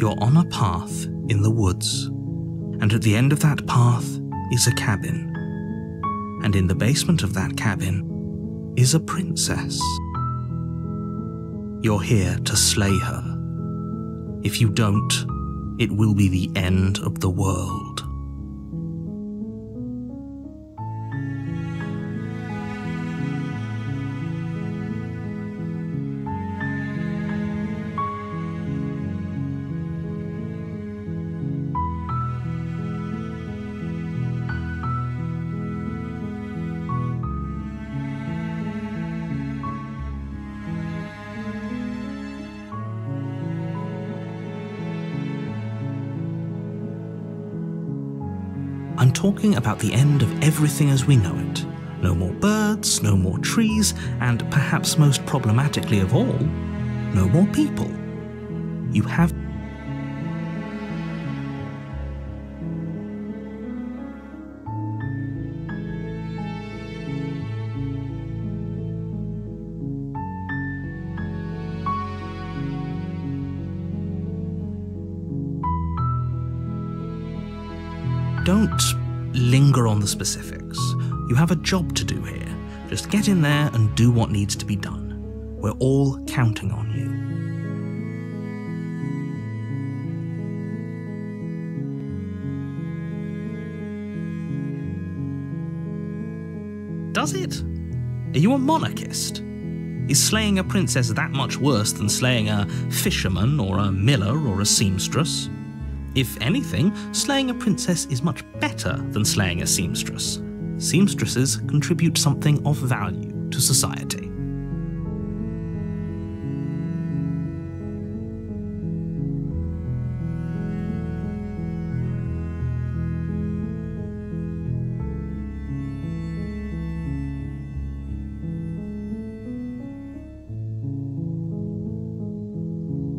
You're on a path in the woods, and at the end of that path is a cabin. And in the basement of that cabin is a princess. You're here to slay her. If you don't, it will be the end of the world. I'm talking about the end of everything as we know it. No more birds, no more trees, and perhaps most problematically of all, no more people. You have Don't linger on the specifics. You have a job to do here. Just get in there and do what needs to be done. We're all counting on you. Does it? Are you a monarchist? Is slaying a princess that much worse than slaying a fisherman or a miller or a seamstress? If anything, slaying a princess is much better than slaying a seamstress. Seamstresses contribute something of value to society.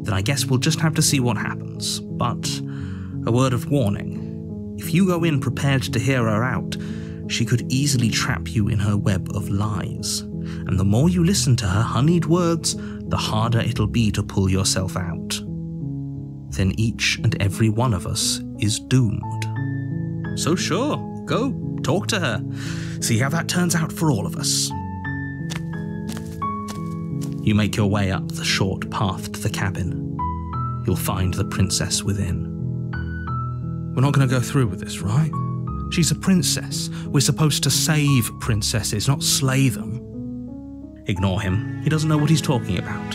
Then I guess we'll just have to see what happens, but a word of warning. If you go in prepared to hear her out, she could easily trap you in her web of lies, and the more you listen to her honeyed words, the harder it'll be to pull yourself out. Then each and every one of us is doomed. So sure, go, talk to her, see how that turns out for all of us. You make your way up the short path to the cabin. You'll find the princess within. We're not going to go through with this, right? She's a princess. We're supposed to save princesses, not slay them. Ignore him. He doesn't know what he's talking about.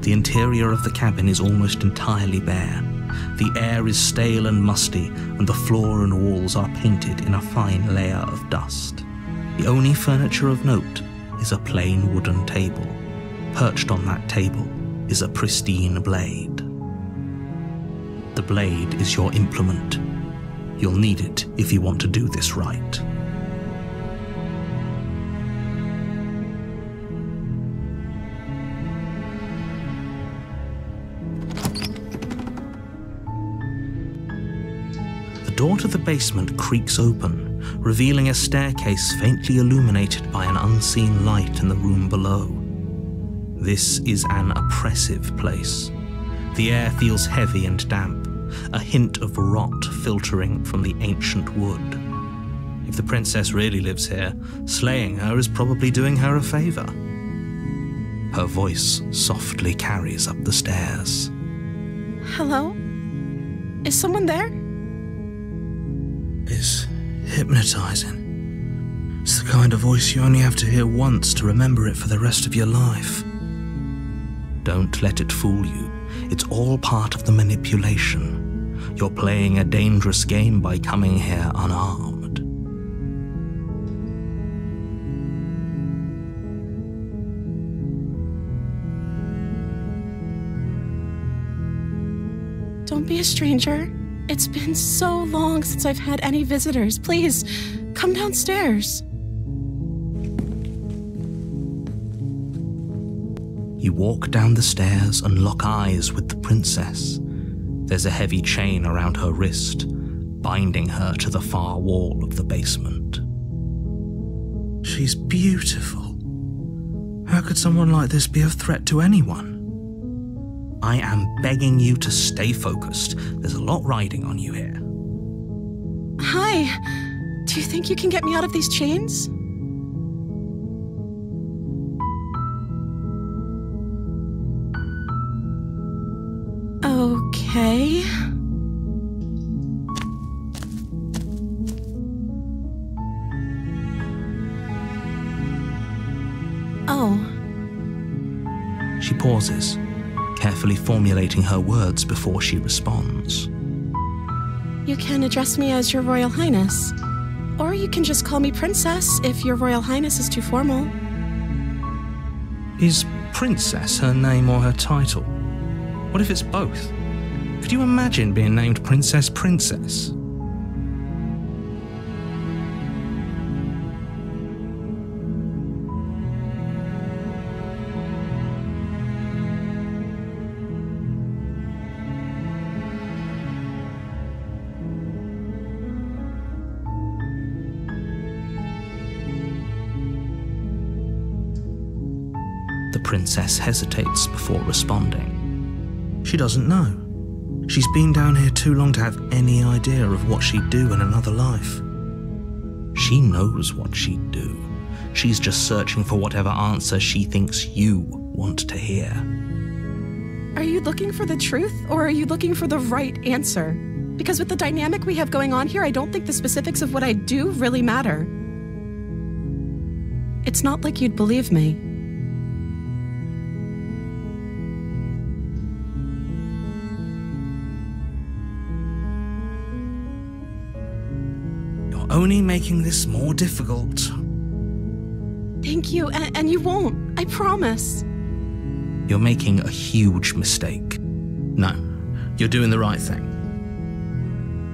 The interior of the cabin is almost entirely bare. The air is stale and musty, and the floor and walls are painted in a fine layer of dust. The only furniture of note is a plain wooden table. Perched on that table is a pristine blade. The blade is your implement. You'll need it if you want to do this right. The door to the basement creaks open, revealing a staircase faintly illuminated by an unseen light in the room below. This is an oppressive place. The air feels heavy and damp, a hint of rot filtering from the ancient wood. If the princess really lives here, slaying her is probably doing her a favor. Her voice softly carries up the stairs. Hello? Is someone there? It's hypnotizing. It's the kind of voice you only have to hear once to remember it for the rest of your life. Don't let it fool you. It's all part of the manipulation. You're playing a dangerous game by coming here unarmed. Don't be a stranger. It's been so long since I've had any visitors. Please, come downstairs. You walk down the stairs and lock eyes with the princess. There's a heavy chain around her wrist, binding her to the far wall of the basement. She's beautiful. How could someone like this be a threat to anyone? I am begging you to stay focused. There's a lot riding on you here. Hi. Do you think you can get me out of these chains? Okay. Oh. She pauses, carefully formulating her words before she responds. You can address me as Your Royal Highness. Or you can just call me Princess if Your Royal Highness is too formal. Is Princess her name or her title? What if it's both? Could you imagine being named Princess Princess? The princess hesitates before responding. She doesn't know. She's been down here too long to have any idea of what she'd do in another life. She knows what she'd do. She's just searching for whatever answer she thinks you want to hear. Are you looking for the truth, or are you looking for the right answer? Because with the dynamic we have going on here, I don't think the specifics of what I do really matter. It's not like you'd believe me. Only making this more difficult. Thank you, and you won't, I promise. You're making a huge mistake. No, you're doing the right thing.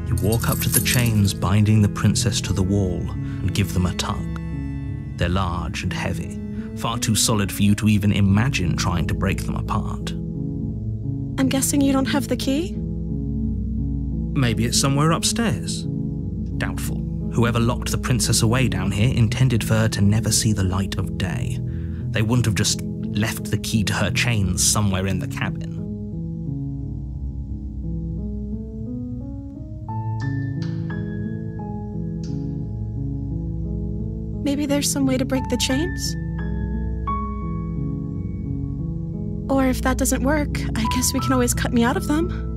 You walk up to the chains binding the princess to the wall and give them a tug. They're large and heavy, far too solid for you to even imagine trying to break them apart. I'm guessing you don't have the key? Maybe it's somewhere upstairs. Doubtful. Whoever locked the princess away down here intended for her to never see the light of day. They wouldn't have just left the key to her chains somewhere in the cabin. Maybe there's some way to break the chains? Or if that doesn't work, I guess we can always cut me out of them.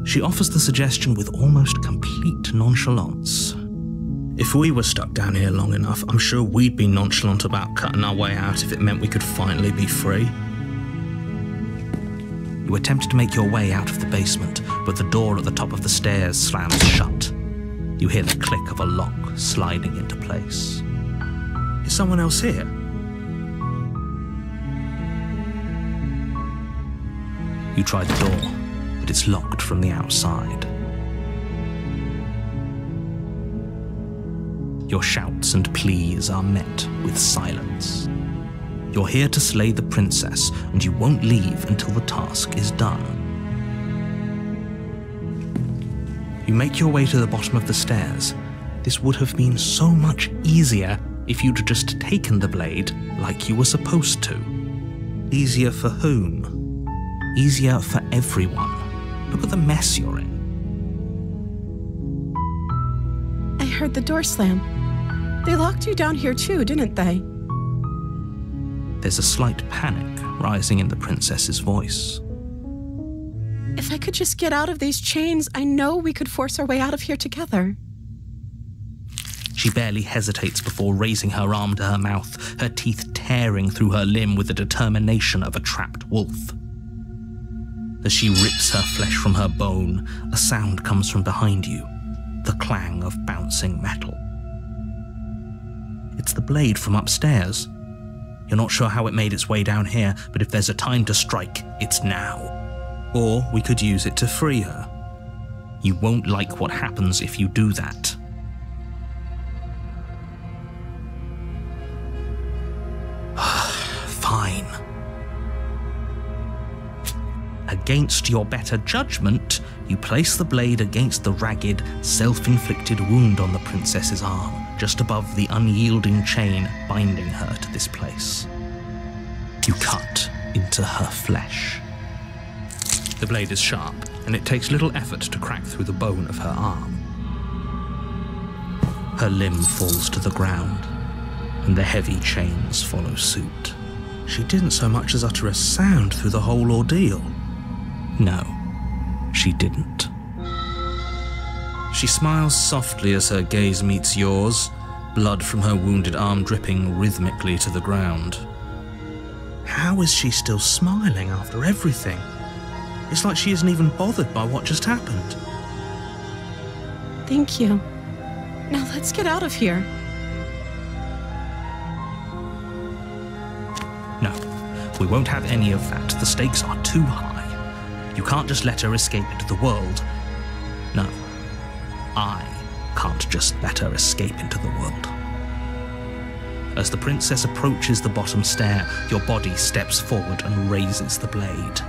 She offers the suggestion with almost complete nonchalance. If we were stuck down here long enough, I'm sure we'd be nonchalant about cutting our way out if it meant we could finally be free. You attempt to make your way out of the basement, but the door at the top of the stairs slams shut. You hear the click of a lock sliding into place. Is someone else here? You try the door, but it's locked from the outside. Your shouts and pleas are met with silence. You're here to slay the princess, and you won't leave until the task is done. You make your way to the bottom of the stairs. This would have been so much easier if you'd just taken the blade like you were supposed to. Easier for whom? Easier for everyone. Look at the mess you're in. I heard the door slam. They locked you down here too, didn't they? There's a slight panic rising in the princess's voice. If I could just get out of these chains, I know we could force our way out of here together. She barely hesitates before raising her arm to her mouth, her teeth tearing through her limb with the determination of a trapped wolf. As she rips her flesh from her bone, a sound comes from behind you, the clang of bouncing metal. It's the blade from upstairs. You're not sure how it made its way down here, but if there's a time to strike, it's now. Or we could use it to free her. You won't like what happens if you do that. Fine. Against your better judgment, you place the blade against the ragged, self-inflicted wound on the princess's arm just above the unyielding chain binding her to this place. You cut into her flesh. The blade is sharp, and it takes little effort to crack through the bone of her arm. Her limb falls to the ground, and the heavy chains follow suit. She didn't so much as utter a sound through the whole ordeal. No, she didn't. She smiles softly as her gaze meets yours, blood from her wounded arm dripping rhythmically to the ground. How is she still smiling after everything? It's like she isn't even bothered by what just happened. Thank you. Now let's get out of here. No, we won't have any of that. The stakes are too high. You can't just let her escape into the world. No, I can't just let her escape into the world. As the princess approaches the bottom stair, your body steps forward and raises the blade.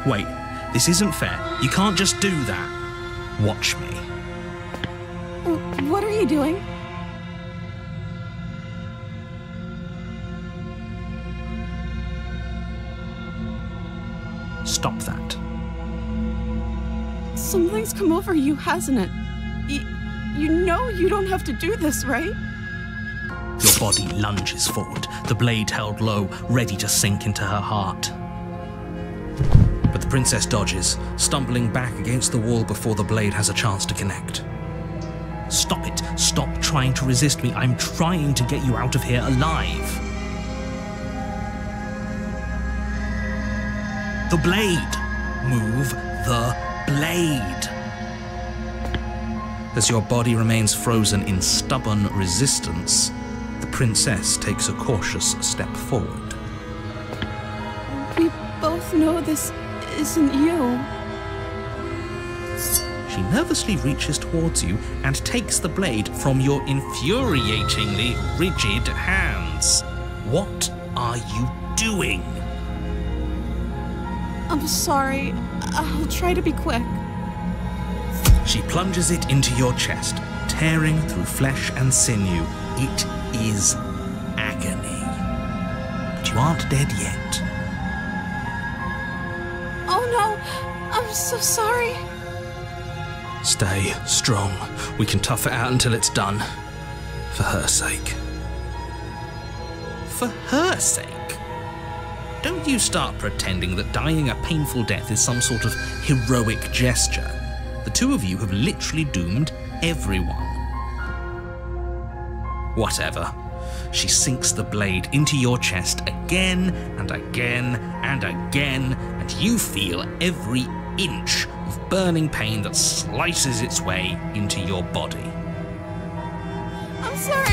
Wait, this isn't fair. You can't just do that. Watch me. What are you doing? Stop that. Something's come over you, hasn't it? You know you don't have to do this, right? Your body lunges forward, the blade held low, ready to sink into her heart. But the princess dodges, stumbling back against the wall before the blade has a chance to connect. Stop it. Stop trying to resist me. I'm trying to get you out of here alive. The blade. Move the blade. As your body remains frozen in stubborn resistance, the princess takes a cautious step forward. We both know this isn't you. She nervously reaches towards you and takes the blade from your infuriatingly rigid hands. What are you doing? I'm sorry. I'll try to be quick. She plunges it into your chest, tearing through flesh and sinew. It is agony. But you aren't dead yet. Oh no, I'm so sorry. Stay strong. We can tough it out until it's done. For her sake. For her sake? Don't you start pretending that dying a painful death is some sort of heroic gesture. The two of you have literally doomed everyone. Whatever. She sinks the blade into your chest again and again and again, and you feel every inch of burning pain that slices its way into your body. I'm sorry.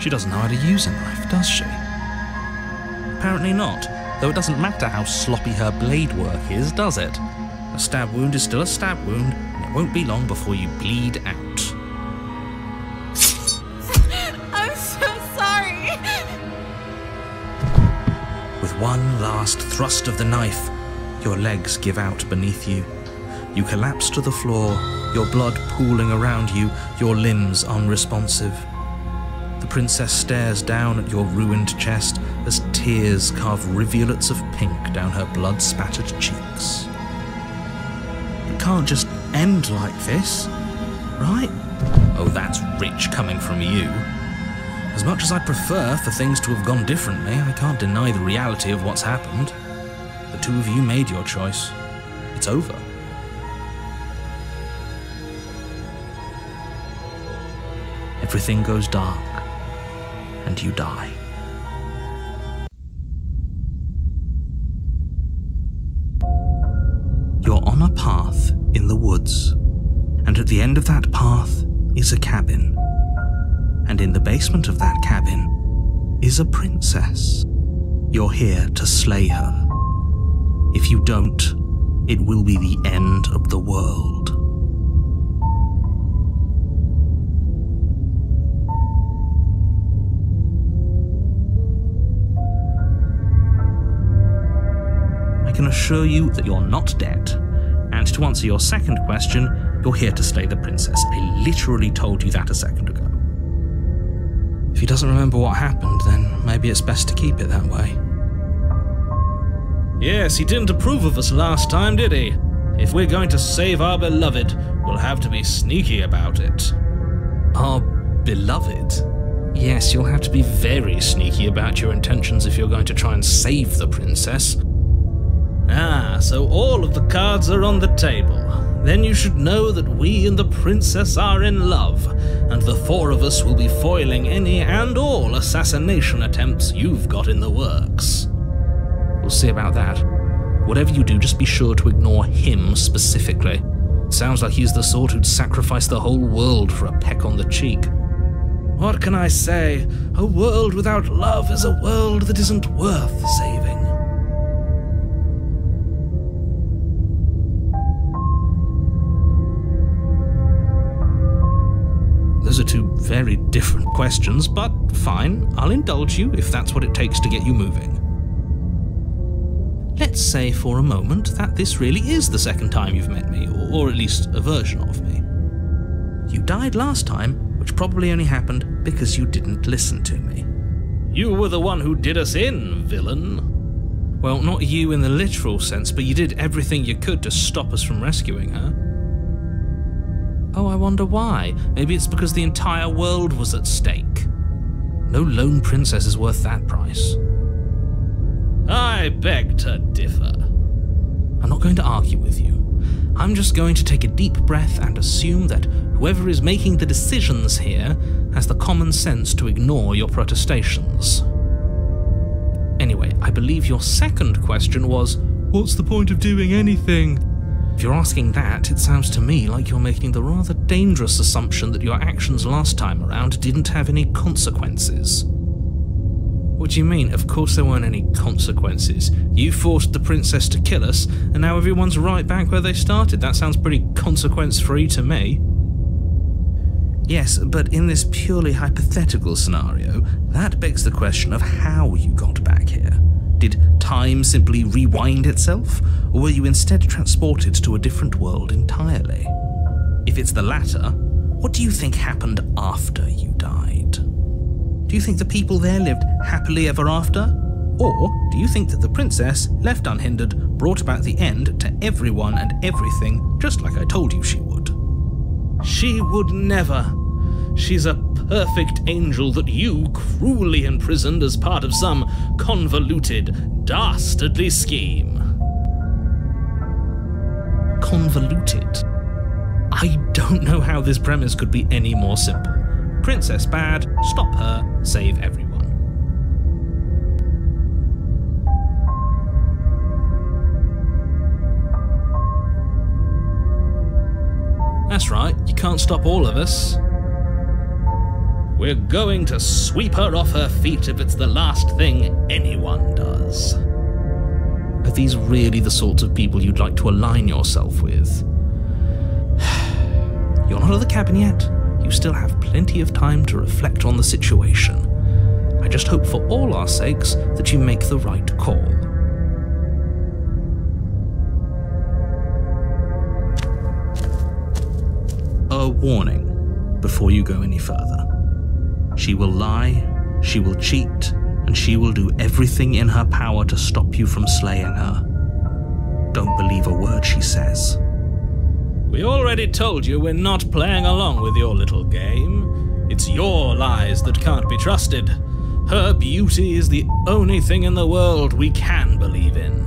She doesn't know how to use a knife, does she? Apparently not, though it doesn't matter how sloppy her blade work is, does it? A stab wound is still a stab wound, and it won't be long before you bleed out. I'm so sorry. With one last thrust of the knife, your legs give out beneath you. You collapse to the floor, your blood pooling around you, your limbs unresponsive. The princess stares down at your ruined chest as tears carve rivulets of pink down her blood-spattered cheeks. It can't just end like this, right? Oh, that's rich coming from you. As much as I'd prefer for things to have gone differently, I can't deny the reality of what's happened. The two of you made your choice. It's over. Everything goes dark, and you die. You're on a path in the woods, and at the end of that path is a cabin. And in the basement of that cabin is a princess. You're here to slay her. If you don't, it will be the end of the world. I can assure you that you're not dead. And to answer your second question, You're here to slay the princess. I literally told you that a second ago. If he doesn't remember what happened, then maybe it's best to keep it that way. Yes, he didn't approve of us last time, did he? If we're going to save our beloved, we'll have to be sneaky about it. Our beloved? Yes, you'll have to be very sneaky about your intentions if you're going to try and save the princess. Ah, so all of the cards are on the table. Then you should know that we and the princess are in love, and the four of us will be foiling any and all assassination attempts you've got in the works. We'll see about that. Whatever you do, just be sure to ignore him specifically. Sounds like he's the sort who'd sacrifice the whole world for a peck on the cheek. What can I say? A world without love is a world that isn't worth saving. Those are two very different questions, but fine, I'll indulge you if that's what it takes to get you moving. Let's say for a moment that this really is the second time you've met me, or at least a version of me. You died last time, which probably only happened because you didn't listen to me. You were the one who did us in, villain. Well, not you in the literal sense, but you did everything you could to stop us from rescuing her. Oh, I wonder why. Maybe it's because the entire world was at stake. No lone princess is worth that price. I beg to differ. I'm not going to argue with you. I'm just going to take a deep breath and assume that whoever is making the decisions here has the common sense to ignore your protestations. Anyway, I believe your second question was, what's the point of doing anything? If you're asking that, it sounds to me like you're making the rather dangerous assumption that your actions last time around didn't have any consequences. What do you mean? Of course there weren't any consequences. You forced the princess to kill us, and now everyone's right back where they started. That sounds pretty consequence-free to me. Yes, but in this purely hypothetical scenario, that begs the question of how you got back here. Did time simply rewind itself, or were you instead transported to a different world entirely? If it's the latter, what do you think happened after you died? Do you think the people there lived happily ever after? Or do you think that the princess, left unhindered, brought about the end to everyone and everything, just like I told you she would? She would never. She's a perfect angel that you cruelly imprisoned as part of some convoluted, dastardly scheme. Convoluted? I don't know how this premise could be any more simple. Princess bad, stop her, save everyone. That's right, you can't stop all of us. We're going to sweep her off her feet if it's the last thing anyone does. Are these really the sorts of people you'd like to align yourself with? You're not at the cabin yet. You still have plenty of time to reflect on the situation. I just hope for all our sakes that you make the right call. A warning before you go any further. She will lie, she will cheat, and she will do everything in her power to stop you from slaying her. Don't believe a word she says. We already told you we're not playing along with your little game. It's your lies that can't be trusted. Her beauty is the only thing in the world we can believe in.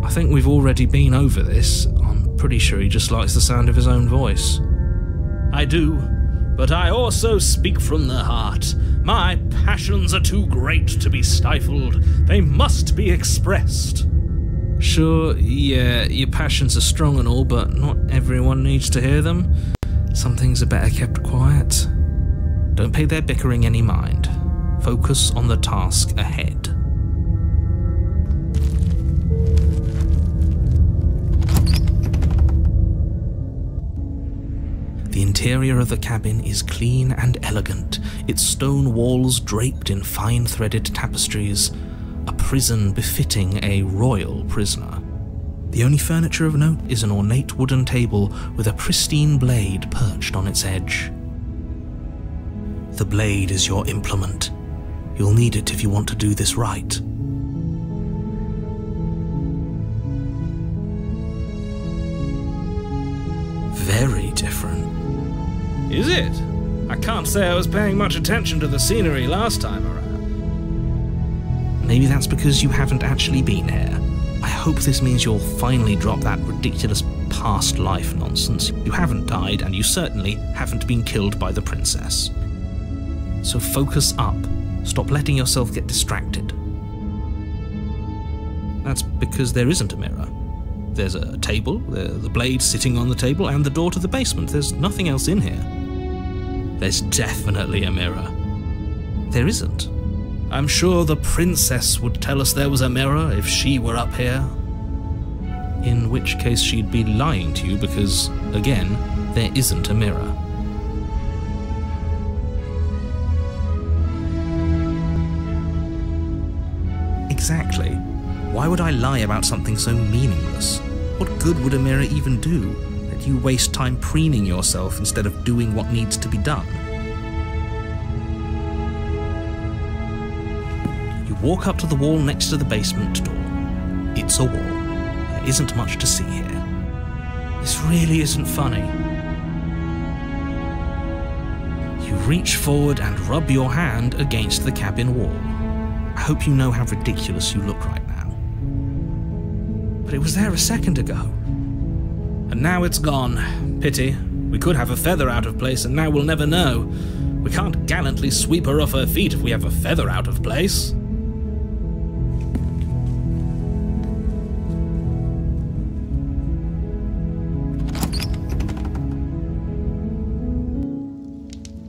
I think we've already been over this. I'm pretty sure he just likes the sound of his own voice. I do, but I also speak from the heart. My passions are too great to be stifled. They must be expressed. Sure, yeah, your passions are strong and all, but not everyone needs to hear them. Some things are better kept quiet. Don't pay their bickering any mind. Focus on the task ahead. The interior of the cabin is clean and elegant, its stone walls draped in fine-threaded tapestries, a prison befitting a royal prisoner. The only furniture of note is an ornate wooden table with a pristine blade perched on its edge. The blade is your implement. You'll need it if you want to do this right. Very different. Is it? I can't say I was paying much attention to the scenery last time around. Maybe that's because you haven't actually been here. I hope this means you'll finally drop that ridiculous past life nonsense. You haven't died, and you certainly haven't been killed by the princess. So focus up. Stop letting yourself get distracted. That's because there isn't a mirror. There's a table, the blade sitting on the table, and the door to the basement. There's nothing else in here. There's definitely a mirror. There isn't. I'm sure the princess would tell us there was a mirror if she were up here. In which case she'd be lying to you because, again, there isn't a mirror. Exactly. Why would I lie about something so meaningless? What good would a mirror even do? That you waste time preening yourself instead of doing what needs to be done? You walk up to the wall next to the basement door. It's a wall. There isn't much to see here. This really isn't funny. You reach forward and rub your hand against the cabin wall. I hope you know how ridiculous you look right now. But it was there a second ago. And now it's gone. Pity. We could have a feather out of place, and now we'll never know. We can't gallantly sweep her off her feet if we have a feather out of place.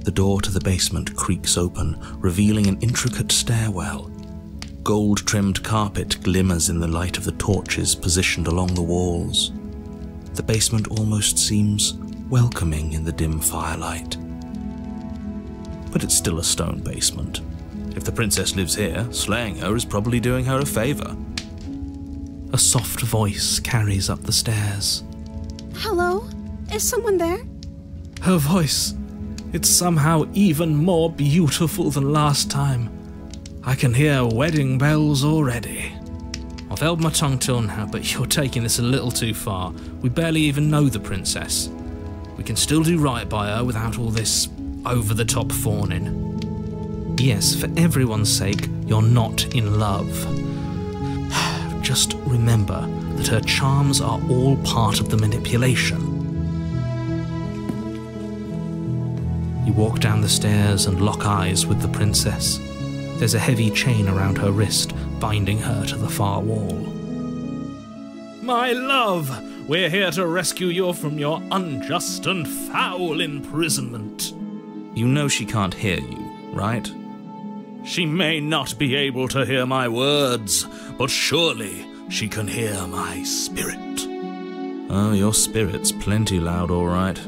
The door to the basement creaks open, revealing an intricate stairwell. Gold-trimmed carpet glimmers in the light of the torches positioned along the walls. The basement almost seems welcoming in the dim firelight. But it's still a stone basement. If the princess lives here, slaying her is probably doing her a favor. A soft voice carries up the stairs. Hello? Is someone there? Her voice. It's somehow even more beautiful than last time. I can hear wedding bells already. I've held my tongue till now, but you're taking this a little too far. We barely even know the princess. We can still do right by her without all this over-the-top fawning. Yes, for everyone's sake, you're not in love. Just remember that her charms are all part of the manipulation. You walk down the stairs and lock eyes with the princess. There's a heavy chain around her wrist, binding her to the far wall. My love, we're here to rescue you from your unjust and foul imprisonment. You know she can't hear you, right? She may not be able to hear my words, but surely she can hear my spirit. Oh, your spirit's plenty loud, all right.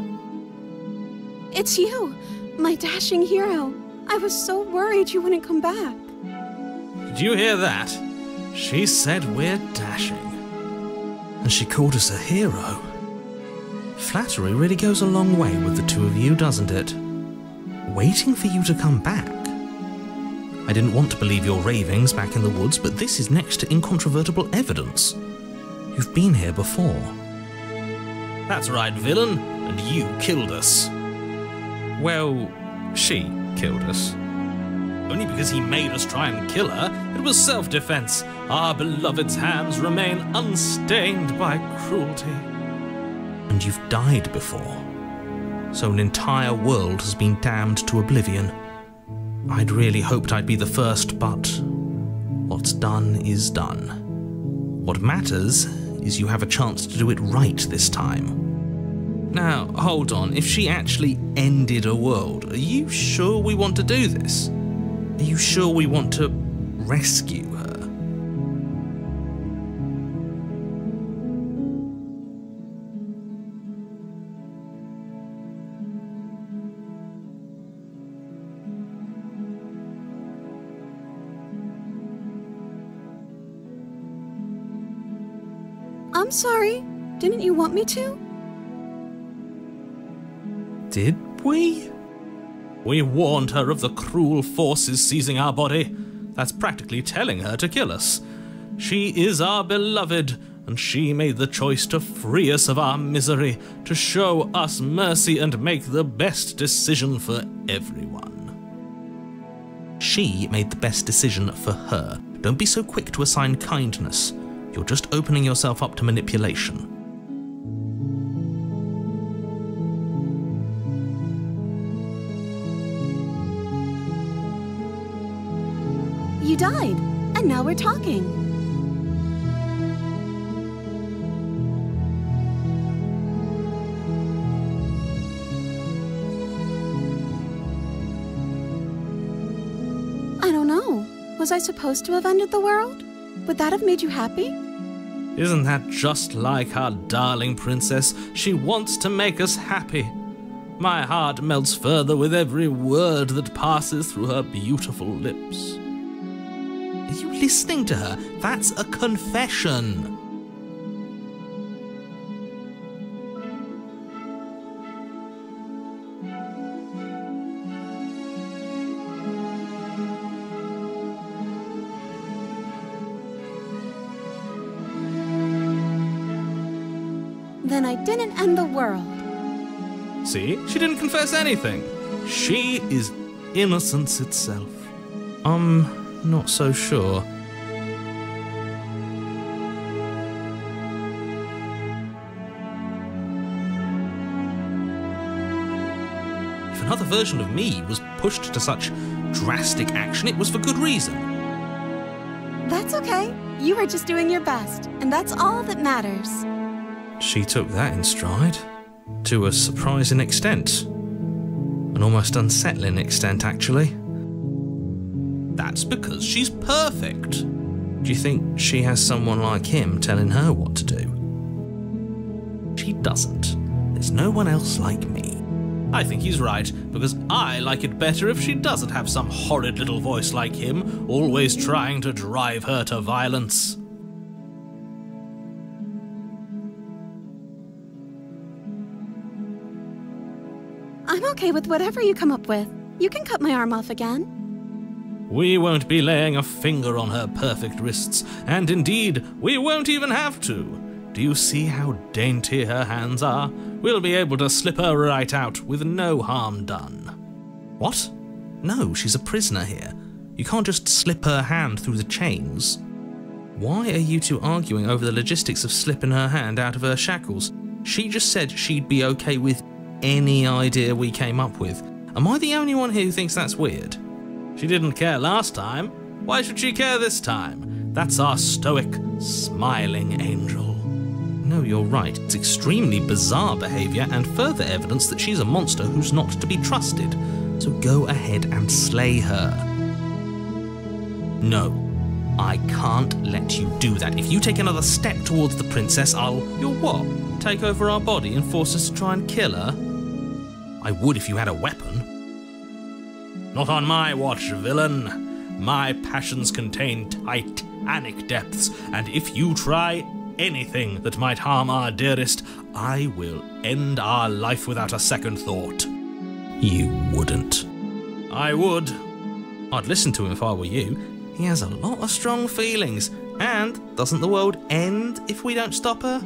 It's you, my dashing hero. I was so worried you wouldn't come back. Did you hear that? She said we're dashing. And she called us a hero. Flattery really goes a long way with the two of you, doesn't it? Waiting for you to come back. I didn't want to believe your ravings back in the woods, but this is next to incontrovertible evidence. You've been here before. That's right, villain, and you killed us. Well, she killed us. Only because he made us try and kill her. It was self-defense. Our beloved's hands remain unstained by cruelty. And you've died before. So an entire world has been damned to oblivion. I'd really hoped I'd be the first, but what's done is done. What matters is you have a chance to do it right this time. Now, hold on, if she actually ended a world, are you sure we want to do this? Are you sure we want to rescue her? I'm sorry. Didn't you want me to? Did we? We warned her of the cruel forces seizing our body. That's practically telling her to kill us. She is our beloved, and she made the choice to free us of our misery, to show us mercy and make the best decision for everyone. She made the best decision for her. Don't be so quick to assign kindness. You're just opening yourself up to manipulation. You died, and now we're talking. I don't know. Was I supposed to have ended the world? Would that have made you happy? Isn't that just like our darling princess? She wants to make us happy. My heart melts further with every word that passes through her beautiful lips. Are you listening to her? That's a confession. Then I didn't end the world. See? She didn't confess anything. She is innocence itself. Not so sure. If another version of me was pushed to such drastic action, it was for good reason. That's okay. You were just doing your best, and that's all that matters. She took that in stride. To a surprising extent. An almost unsettling extent, actually. That's because she's perfect. Do you think she has someone like him telling her what to do? She doesn't. There's no one else like me. I think he's right, because I like it better if she doesn't have some horrid little voice like him, always trying to drive her to violence. I'm okay with whatever you come up with. You can cut my arm off again. We won't be laying a finger on her perfect wrists, and indeed, we won't even have to. Do you see how dainty her hands are? We'll be able to slip her right out with no harm done. What? No, she's a prisoner here. You can't just slip her hand through the chains. Why are you two arguing over the logistics of slipping her hand out of her shackles? She just said she'd be okay with any idea we came up with. Am I the only one here who thinks that's weird? She didn't care last time. Why should she care this time? That's our stoic, smiling angel. No, you're right. It's extremely bizarre behaviour and further evidence that she's a monster who's not to be trusted. So go ahead and slay her. No, I can't let you do that. If you take another step towards the princess, You'll what? Take over our body and force us to try and kill her? I would if you had a weapon. Not on my watch, villain. My passions contain titanic depths, and if you try anything that might harm our dearest, I will end our life without a second thought. You wouldn't. I would. I'd listen to him if I were you. He has a lot of strong feelings, and doesn't the world end if we don't stop her?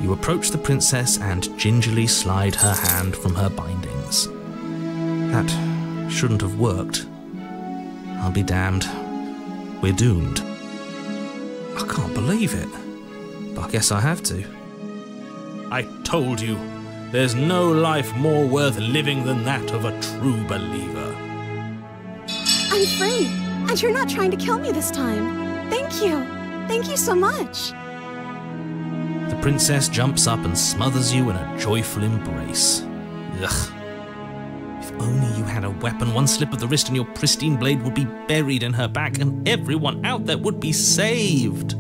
You approach the princess and gingerly slide her hand from her bindings. That shouldn't have worked. I'll be damned. We're doomed. I can't believe it, but I guess I have to. I told you, there's no life more worth living than that of a true believer. I'm free, and you're not trying to kill me this time. Thank you. Thank you so much. The princess jumps up and smothers you in a joyful embrace. Ugh. If only you had a weapon, one slip of the wrist and your pristine blade would be buried in her back and everyone out there would be saved.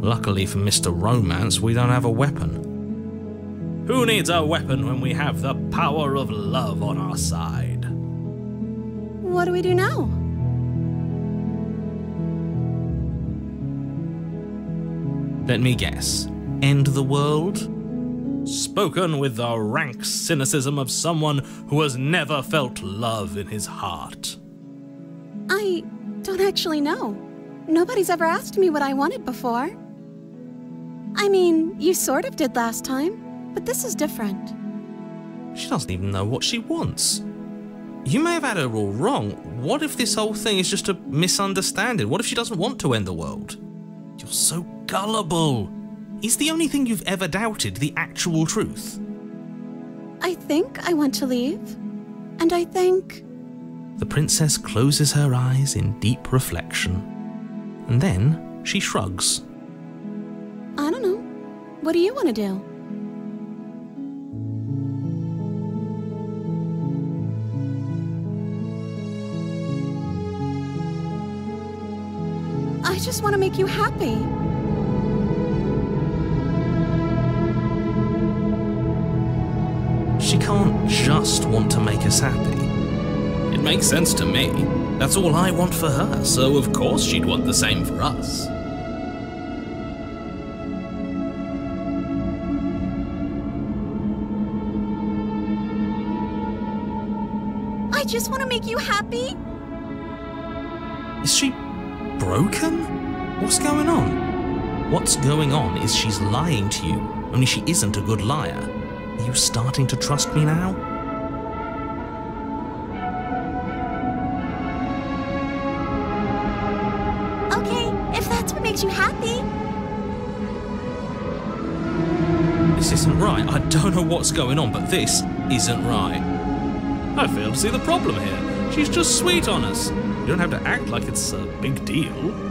Luckily for Mr. Romance, we don't have a weapon. Who needs a weapon when we have the power of love on our side? What do we do now? Let me guess. End the world? Spoken with the rank cynicism of someone who has never felt love in his heart. I don't actually know. Nobody's ever asked me what I wanted before. I mean, you sort of did last time, but this is different. She doesn't even know what she wants. You may have had her all wrong. What if this whole thing is just a misunderstanding? What if she doesn't want to end the world? You're so gullible. Is the only thing you've ever doubted the actual truth? I think I want to leave. And I think... The princess closes her eyes in deep reflection. And then she shrugs. I don't know. What do you want to do? I just want to make you happy. She can't just want to make us happy. It makes sense to me. That's all I want for her, so of course she'd want the same for us. I just want to make you happy. Is she broken? What's going on? What's going on is she's lying to you, only she isn't a good liar. Are you starting to trust me now? Okay, if that's what makes you happy. This isn't right. I don't know what's going on, but this isn't right. I fail to see the problem here. She's just sweet on us. You don't have to act like it's a big deal.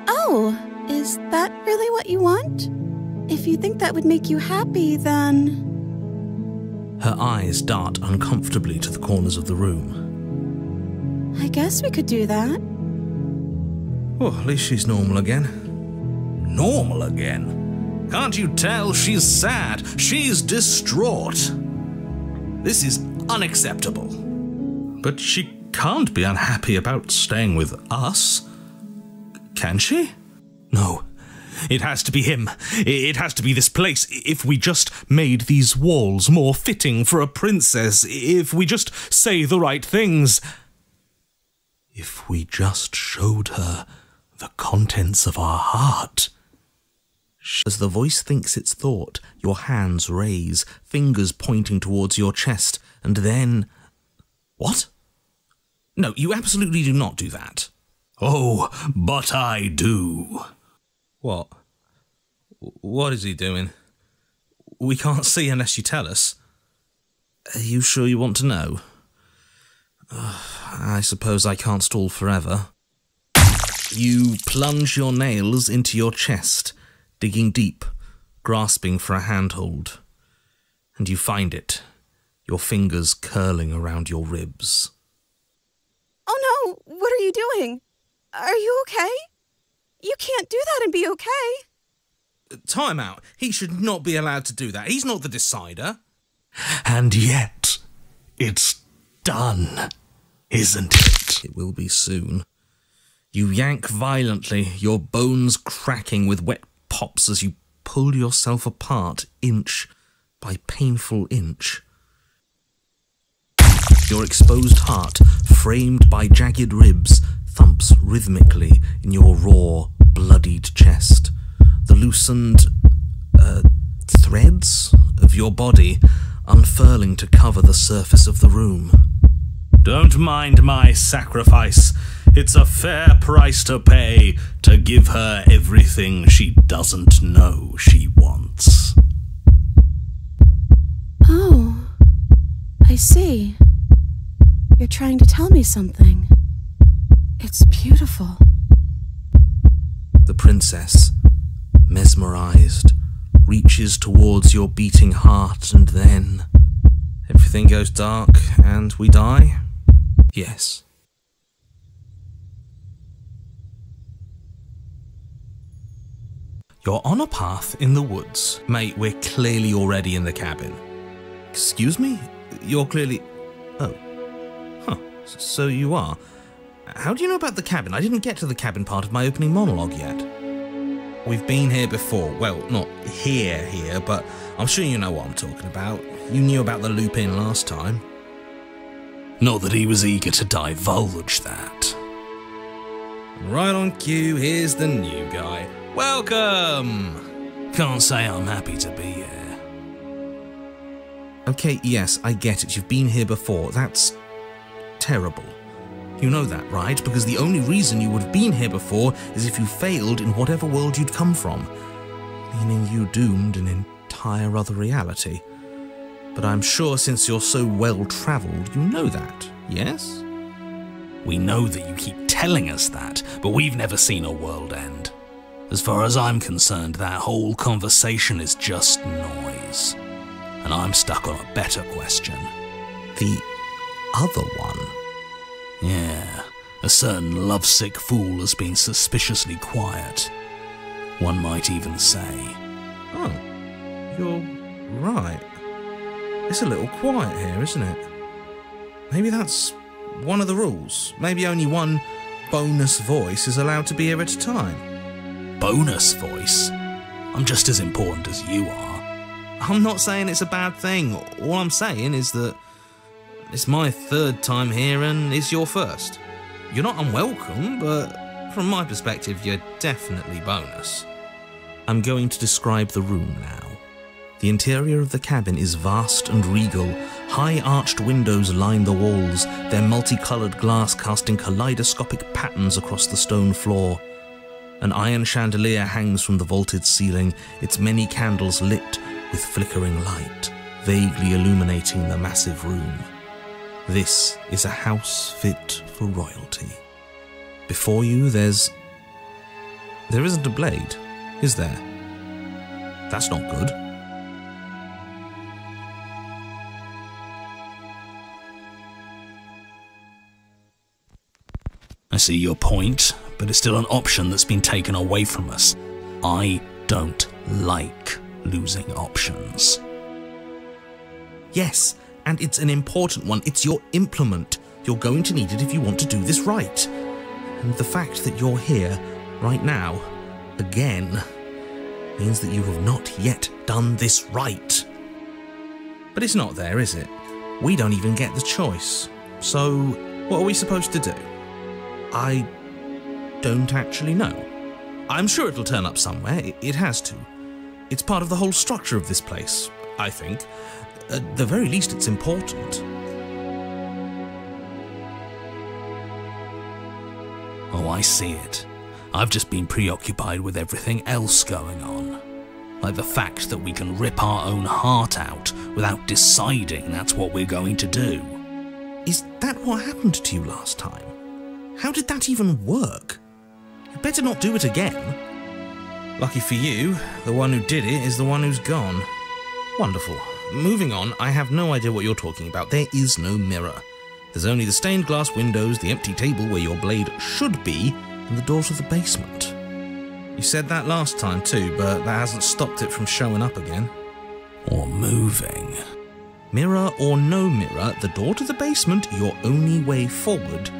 Oh, is that really what you want? If you think that would make you happy, then... Her eyes dart uncomfortably to the corners of the room. I guess we could do that. Oh, at least she's normal again. Normal again? Can't you tell she's sad? She's distraught. This is unacceptable. But she can't be unhappy about staying with us. Can she? No. It has to be him. It has to be this place. If we just made these walls more fitting for a princess, if we just say the right things, if we just showed her the contents of our heart. As the voice thinks its thought, your hands raise, fingers pointing towards your chest, and then... What? No, you absolutely do not do that. Oh, but I do. What? What is he doing? We can't see unless you tell us. Are you sure you want to know? I suppose I can't stall forever. You plunge your nails into your chest, digging deep, grasping for a handhold. And you find it, your fingers curling around your ribs. Oh no, what are you doing? Are you okay? You can't do that and be okay. Time out. He should not be allowed to do that. He's not the decider. And yet, it's done, isn't it? It will be soon. You yank violently, your bones cracking with wet pops as you pull yourself apart inch by painful inch. Your exposed heart, framed by jagged ribs, thumps rhythmically in your raw, bloodied chest. The loosened threads of your body unfurling to cover the surface of the room. Don't mind my sacrifice. It's a fair price to pay to give her everything she doesn't know she wants. Oh, I see. You're trying to tell me something. It's beautiful. The princess, mesmerized, reaches towards your beating heart, and then everything goes dark and we die? Yes. You're on a path in the woods. Mate, we're clearly already in the cabin. Excuse me? You're clearly... Oh. Huh. So you are. How do you know about the cabin? I didn't get to the cabin part of my opening monologue yet. We've been here before. Well, not here, but I'm sure you know what I'm talking about. You knew about the loop-in last time. Not that he was eager to divulge that. Right on cue, here's the new guy. Welcome! Can't say I'm happy to be here. Okay, yes, I get it. You've been here before. That's terrible. You know that, right? Because the only reason you would have been here before is if you failed in whatever world you'd come from, meaning you doomed an entire other reality. But I'm sure since you're so well-travelled, you know that, yes? We know that you keep telling us that, but we've never seen a world end. As far as I'm concerned, that whole conversation is just noise. And I'm stuck on a better question. The other one? Yeah, a certain lovesick fool has been suspiciously quiet. One might even say. Oh, you're right. It's a little quiet here, isn't it? Maybe that's one of the rules. Maybe only one bonus voice is allowed to be here at a time. Bonus voice? I'm just as important as you are. I'm not saying it's a bad thing. All I'm saying is that it's my third time here and it's your first. You're not unwelcome, but from my perspective, you're definitely bonus. I'm going to describe the room now. The interior of the cabin is vast and regal. High arched windows line the walls, their multicoloured glass casting kaleidoscopic patterns across the stone floor. An iron chandelier hangs from the vaulted ceiling, its many candles lit with flickering light, vaguely illuminating the massive room. This is a house fit for royalty. Before you, there isn't a blade, is there? That's not good. I see your point, but it's still an option that's been taken away from us. I don't like losing options. Yes, and it's an important one. It's your implement. You're going to need it if you want to do this right. And the fact that you're here, right now, again, means that you have not yet done this right. But it's not there, is it? We don't even get the choice. So, what are we supposed to do? I don't actually know. I'm sure it'll turn up somewhere. It has to. It's part of the whole structure of this place, I think. At the very least, it's important. Oh, I see it. I've just been preoccupied with everything else going on. Like the fact that we can rip our own heart out without deciding that's what we're going to do. Is that what happened to you last time? How did that even work? You better not do it again. Lucky for you, the one who did it is the one who's gone. Wonderful. Moving on, I have no idea what you're talking about. There is no mirror. There's only the stained glass windows, the empty table where your blade should be, and the door to the basement. You said that last time too, but that hasn't stopped it from showing up again. Or moving. Mirror or no mirror, the door to the basement, your only way forward,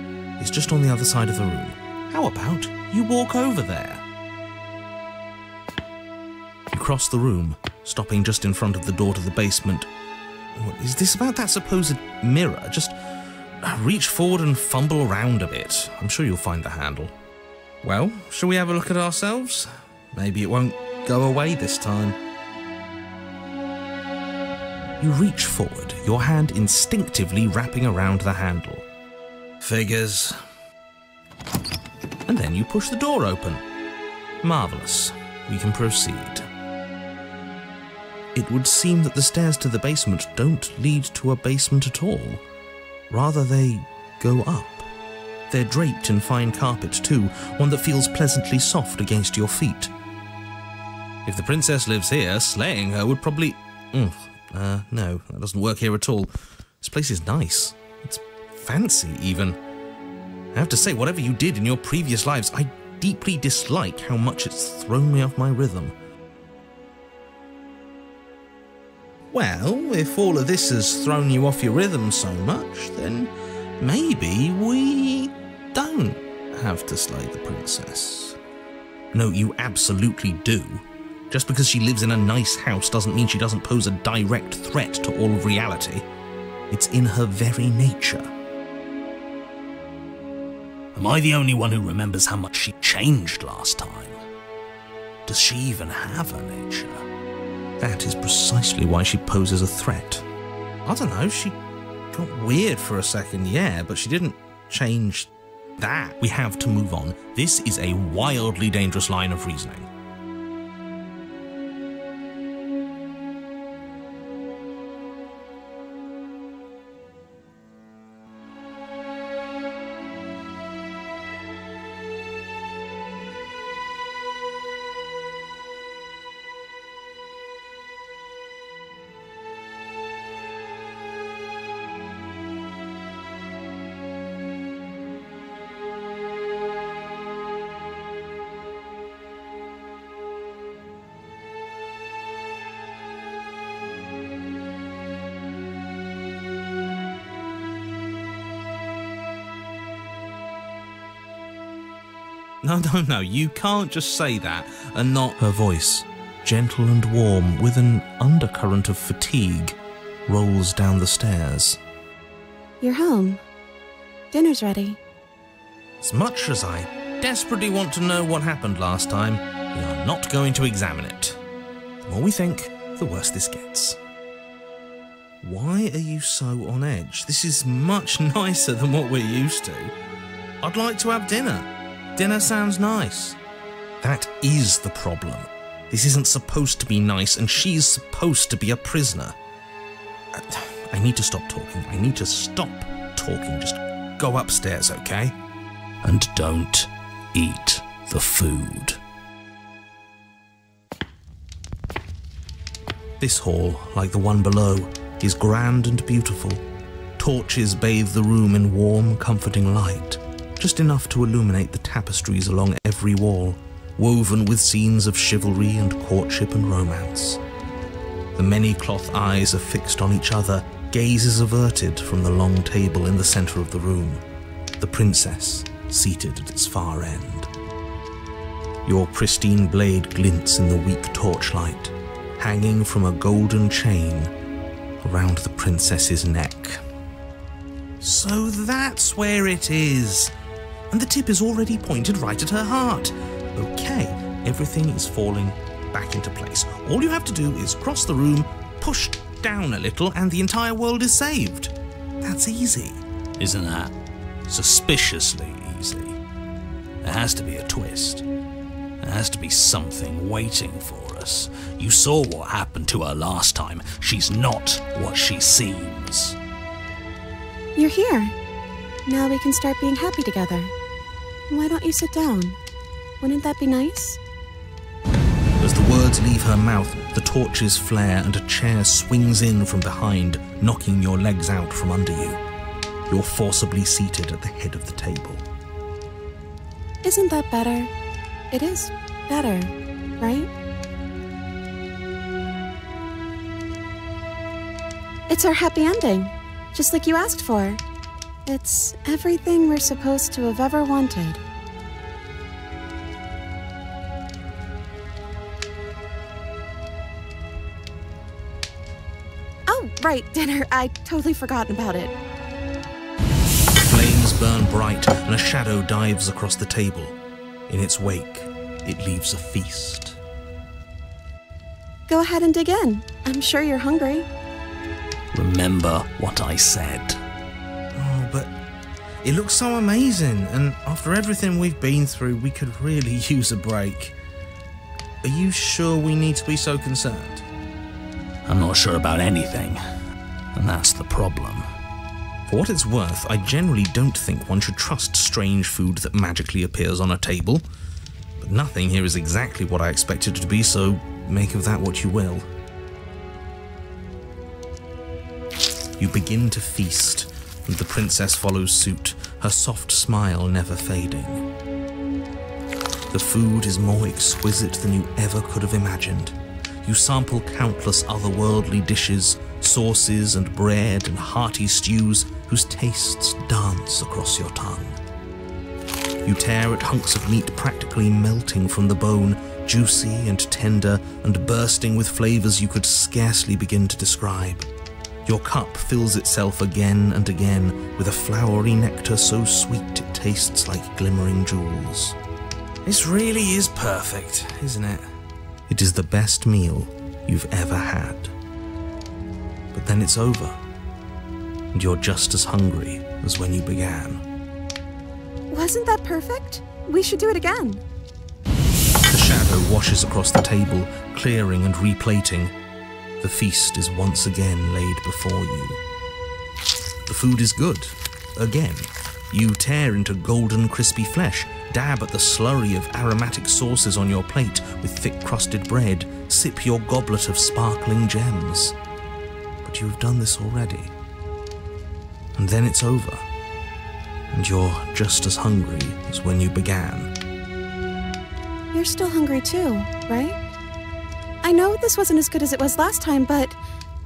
is just on the other side of the room. How about you walk over there? You cross the room, stopping just in front of the door to the basement. What is this about that supposed mirror? Just reach forward and fumble around a bit. I'm sure you'll find the handle. Well, shall we have a look at ourselves? Maybe it won't go away this time. You reach forward, your hand instinctively wrapping around the handle. Figures. And then you push the door open. Marvellous. We can proceed. It would seem that the stairs to the basement don't lead to a basement at all. Rather, they go up. They're draped in fine carpet too, one that feels pleasantly soft against your feet. If the princess lives here, slaying her would probably... no, that doesn't work here at all. This place is nice. It's fancy, even. I have to say, whatever you did in your previous lives, I deeply dislike how much it's thrown me off my rhythm. Well, if all of this has thrown you off your rhythm so much, then maybe we don't have to slay the princess. No, you absolutely do. Just because she lives in a nice house doesn't mean she doesn't pose a direct threat to all of reality. It's in her very nature. Am I the only one who remembers how much she changed last time? Does she even have a nature? That is precisely why she poses a threat. I don't know, she got weird for a second, yeah, but she didn't change that. We have to move on. This is a wildly dangerous line of reasoning. No, you can't just say that and not... Her voice, gentle and warm, with an undercurrent of fatigue, rolls down the stairs. You're home. Dinner's ready. As much as I desperately want to know what happened last time, we are not going to examine it. The more we think, the worse this gets. Why are you so on edge? This is much nicer than what we're used to. I'd like to have dinner. Dinner sounds nice. That is the problem. This isn't supposed to be nice, and she's supposed to be a prisoner. I need to stop talking. I need to stop talking. Just go upstairs, okay? And don't eat the food. This hall, like the one below, is grand and beautiful. Torches bathe the room in warm, comforting light. Just enough to illuminate the tapestries along every wall, woven with scenes of chivalry and courtship and romance. The many cloth eyes are fixed on each other, gazes averted from the long table in the centre of the room, the princess seated at its far end. Your pristine blade glints in the weak torchlight, hanging from a golden chain around the princess's neck. So that's where it is! And the tip is already pointed right at her heart. Okay, everything is falling back into place. All you have to do is cross the room, push down a little, and the entire world is saved. That's easy. Isn't that suspiciously easy? There has to be a twist. There has to be something waiting for us. You saw what happened to her last time. She's not what she seems. You're here. Now we can start being happy together. Why don't you sit down? Wouldn't that be nice? As the words leave her mouth, the torches flare and a chair swings in from behind, knocking your legs out from under you. You're forcibly seated at the head of the table. Isn't that better? It is better, right? It's our happy ending, just like you asked for. It's everything we're supposed to have ever wanted. Oh, right, dinner. I totally forgotten about it. Flames burn bright and a shadow dives across the table. In its wake, it leaves a feast. Go ahead and dig in. I'm sure you're hungry. Remember what I said. Oh, but it looks so amazing, and after everything we've been through, we could really use a break. Are you sure we need to be so concerned? I'm not sure about anything, and that's the problem. For what it's worth, I generally don't think one should trust strange food that magically appears on a table. But nothing here is exactly what I expected it to be, so make of that what you will. You begin to feast, and the princess follows suit, her soft smile never fading. The food is more exquisite than you ever could have imagined. You sample countless otherworldly dishes, sauces and bread and hearty stews whose tastes dance across your tongue. You tear at hunks of meat practically melting from the bone, juicy and tender and bursting with flavors you could scarcely begin to describe. Your cup fills itself again and again with a flowery nectar so sweet it tastes like glimmering jewels. This really is perfect, isn't it? It is the best meal you've ever had. But then it's over, and you're just as hungry as when you began. Wasn't that perfect? We should do it again. The shadow washes across the table, clearing and replating. The feast is once again laid before you. The food is good. Again, you tear into golden crispy flesh, dab at the slurry of aromatic sauces on your plate with thick crusted bread, sip your goblet of sparkling gems. But you have done this already. And then it's over, and you're just as hungry as when you began. You're still hungry too, right? I know this wasn't as good as it was last time, but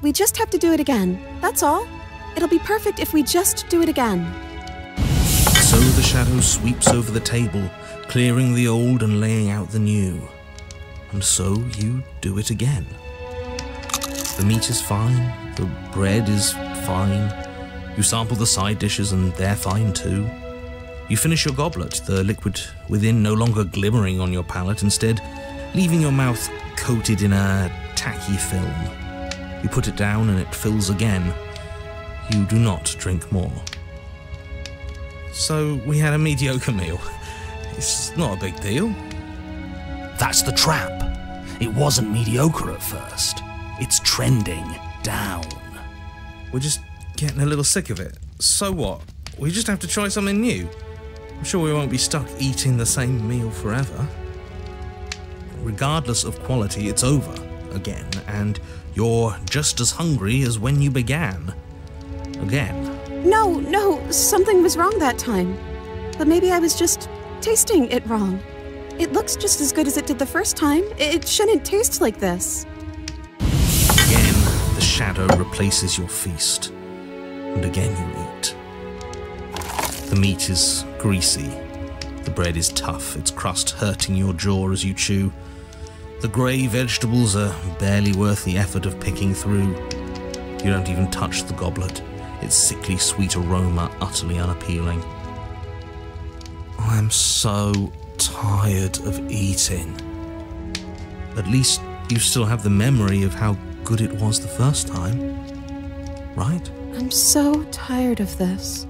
we just have to do it again. That's all. It'll be perfect if we just do it again. So the shadow sweeps over the table, clearing the old and laying out the new. And so you do it again. The meat is fine, the bread is fine. You sample the side dishes and they're fine too. You finish your goblet, the liquid within no longer glimmering on your palate, instead leaving your mouth coated in a tacky film. You put it down and it fills again. You do not drink more. So we had a mediocre meal. It's not a big deal. That's the trap. It wasn't mediocre at first. It's trending down. We're just getting a little sick of it. So what? We just have to try something new. I'm sure we won't be stuck eating the same meal forever. Regardless of quality, it's over again, and you're just as hungry as when you began. Again. No, something was wrong that time. But maybe I was just tasting it wrong. It looks just as good as it did the first time. It shouldn't taste like this. Again, the shadow replaces your feast, and again you eat. The meat is greasy. The bread is tough, its crust hurting your jaw as you chew. The grey vegetables are barely worth the effort of picking through. You don't even touch the goblet, its sickly sweet aroma utterly unappealing. I'm so tired of eating. At least you still have the memory of how good it was the first time, right? I'm so tired of this.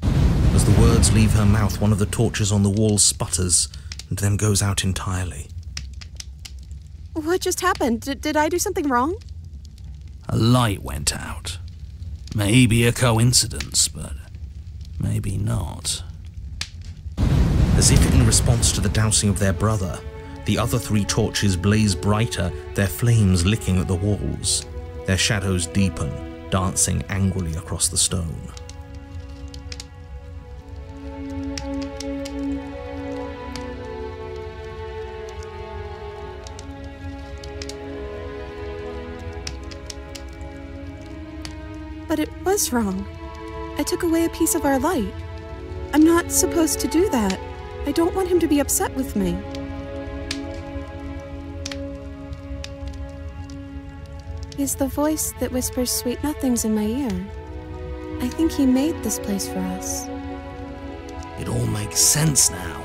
As the words leave her mouth, one of the torches on the wall sputters and then goes out entirely. What just happened? Did I do something wrong? A light went out. Maybe a coincidence, but maybe not. As if in response to the dousing of their brother, the other three torches blaze brighter, their flames licking at the walls. Their shadows deepen, dancing angrily across the stone. But it was wrong. I took away a piece of our light. I'm not supposed to do that. I don't want him to be upset with me. He's the voice that whispers sweet nothings in my ear. I think he made this place for us. It all makes sense now.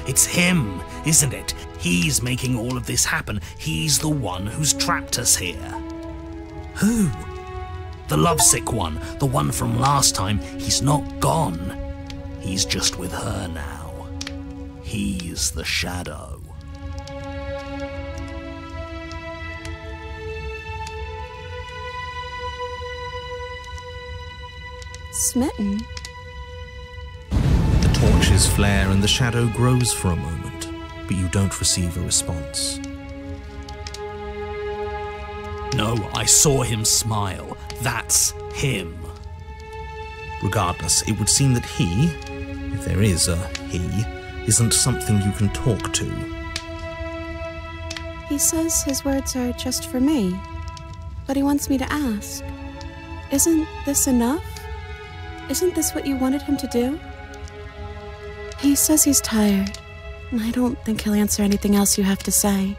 It's him, isn't it? He's making all of this happen. He's the one who's trapped us here. Who? The lovesick one, the one from last time. He's not gone. He's just with her now. He's the shadow. Smitten? The torches flare and the shadow grows for a moment, but you don't receive a response. No, I saw him smile. That's him. Regardless, it would seem that he, if there is a he, isn't something you can talk to. He says his words are just for me, but he wants me to ask. Isn't this enough? Isn't this what you wanted him to do? He says he's tired. I don't think he'll answer anything else you have to say.